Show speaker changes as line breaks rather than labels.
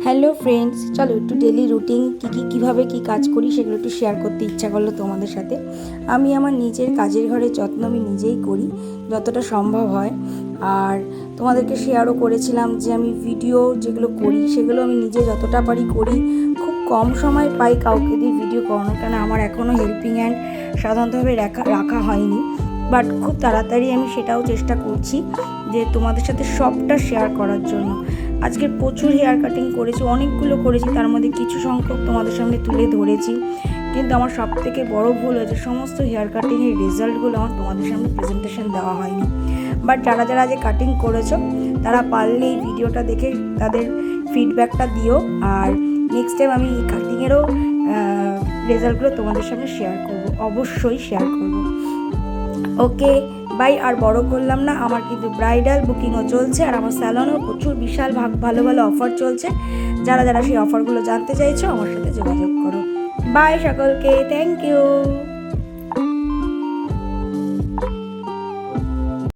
Hello friends, চলো একটু daily routine কীভাবে কী কাজ করি সেগুলো একটু শেয়ার করতে ইচ্ছা করলো তোমাদের সাথে। আমি আমার নিজের কাজের ঘরের যত্ন আমি নিজেই করি যতটা সম্ভব হয়। আর তোমাদেরকে শেয়ারও করেছিলাম যে আমি ভিডিও যেগুলো করি সেগুলো আমি নিজে যতটা পারি করি। খুব কম সময় পাই কাউকে দিয়ে ভিডিও করানো, কেন আমার এখনও হেল্পিং হ্যান্ড সাধারণতভাবে রাখা হয়নি। বাট খুব তাড়াতাড়ি আমি সেটাও চেষ্টা করছি যে তোমাদের সাথে সবটা শেয়ার করার জন্য। আজকে প্রচুর হেয়ার কাটিং করেছি, অনেকগুলো করেছি, তার মধ্যে কিছু সংখ্যক তোমাদের সামনে তুলে ধরেছি। কিন্তু আমার সবথেকে বড় ভুল হয়েছে, সমস্ত হেয়ার কাটিংয়ের রেজাল্টগুলো আমার তোমাদের সামনে প্রেজেন্টেশন দেওয়া হয়নি। বাট যারা যারা যে কাটিং করেছো তারা পারলে এই ভিডিওটা দেখে তাদের ফিডব্যাকটা দিও। আর নেক্সট টাইম আমি এই কাটিংয়েরও রেজাল্টগুলো তোমাদের সামনে শেয়ার করব, অবশ্যই শেয়ার করব। Okay bye. আর বড় করলাম না, আমার কিন্তু ব্রাইডাল বুকিংও চলছে আর আমার স্যালনেও প্রচুর বিশাল ভালো ভালো অফার চলছে। যারা যারা সেই অফারগুলো জানতে চাইছো আমার সাথে যোগাযোগ করো। বাই সকলকে, থ্যাংক ইউ।